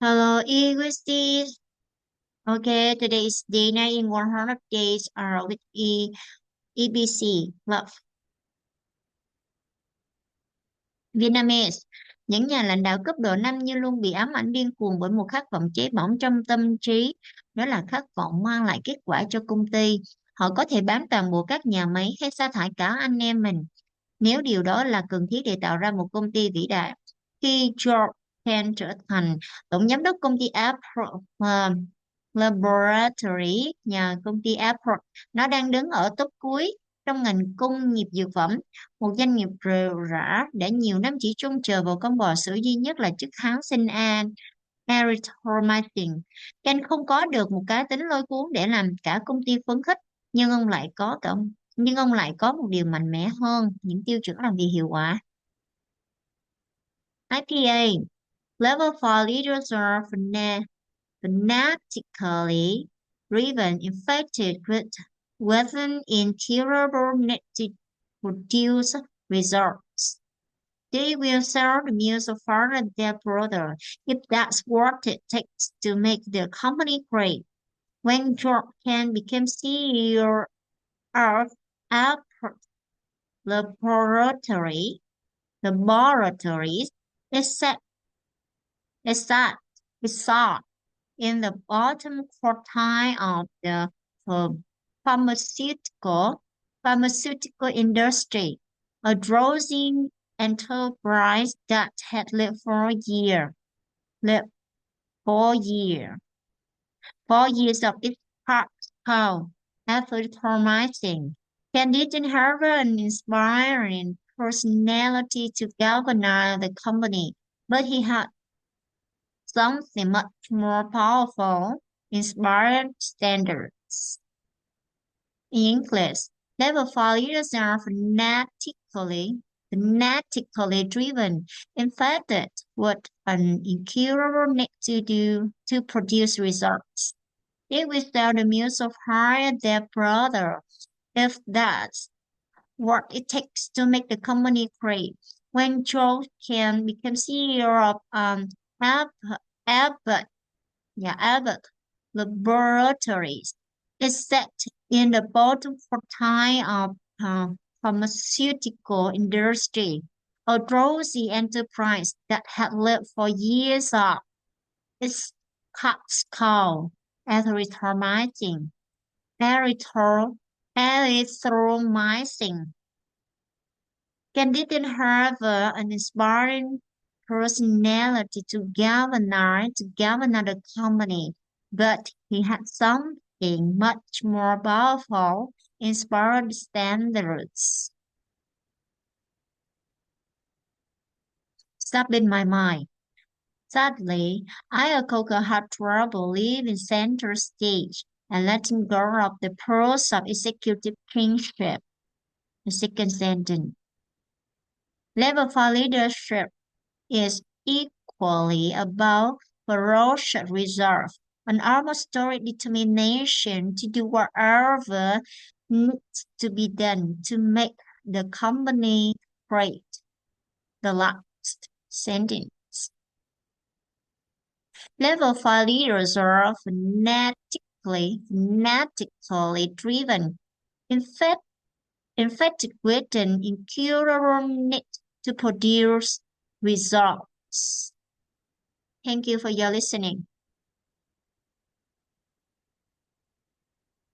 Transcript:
Hello, Egoistis. Okay, today is day 9 in 100 days with EBC. Love. Vietnamese. Những nhà lãnh đạo cấp độ 5 như luôn bị ám ảnh điên cuồng bởi một khát vọng cháy bỏng trong tâm trí. Đó là khát vọng mang lại kết quả cho công ty. Họ có thể bán toàn bộ các nhà máy hay sa thải cả anh em mình. Nếu điều đó là cần thiết để tạo ra một công ty vĩ đại. Khi George Ken trở thành tổng giám đốc công ty Apple Laboratory, nhà công ty Apple, nó đang đứng ở top cuối trong ngành công nghiệp dược phẩm, một doanh nghiệp rệu rã đã nhiều năm chỉ trông chờ vào con bò sữa duy nhất là chất kháng sinh erythromycin. Ken không có được một cá tính lôi cuốn để làm cả công ty phấn khích, nhưng ông lại có một điều mạnh mẽ hơn, những tiêu chuẩn làm việc hiệu quả. IPA Level 4 leaders are fanatically driven, infected with an incurable need to produce results. They will sell the mills of father their brother if that's what it takes to make the company great. When George Ken became CEO of Apple Laboratories, it sat in the bottom quartile of the pharmaceutical industry, a drowsy enterprise that had lived for years of its practical erythromycin. Ken didn't have an inspiring personality to galvanize the company, but he had something much more powerful, inspired standards. In English, level 4 leaders are fanatically driven, infected with an incurable need to produce results. They will sell the mills of hire their brother if that's what it takes to make the company great. When George Ken became CEO of Abbott Laboratories, it sat in the bottom quartile of pharmaceutical industry, a drowsy enterprise that had lived for years of its practical erythromycin. Ken didn't have an inspiring personality to galvanize the company, but he had something much more powerful, inspired standards. Stuck in my mind. Sadly, Iacocca had trouble leaving center stage and letting go of the pros of executive kingship. The second sentence. Level 4 leadership is equally about ferocious resolve, an almost stoic determination to do whatever needs to be done to make the company great. The last sentence. Level 4 leaders are fanatically driven, infected with an incurable need to produce results. Thank you for your listening.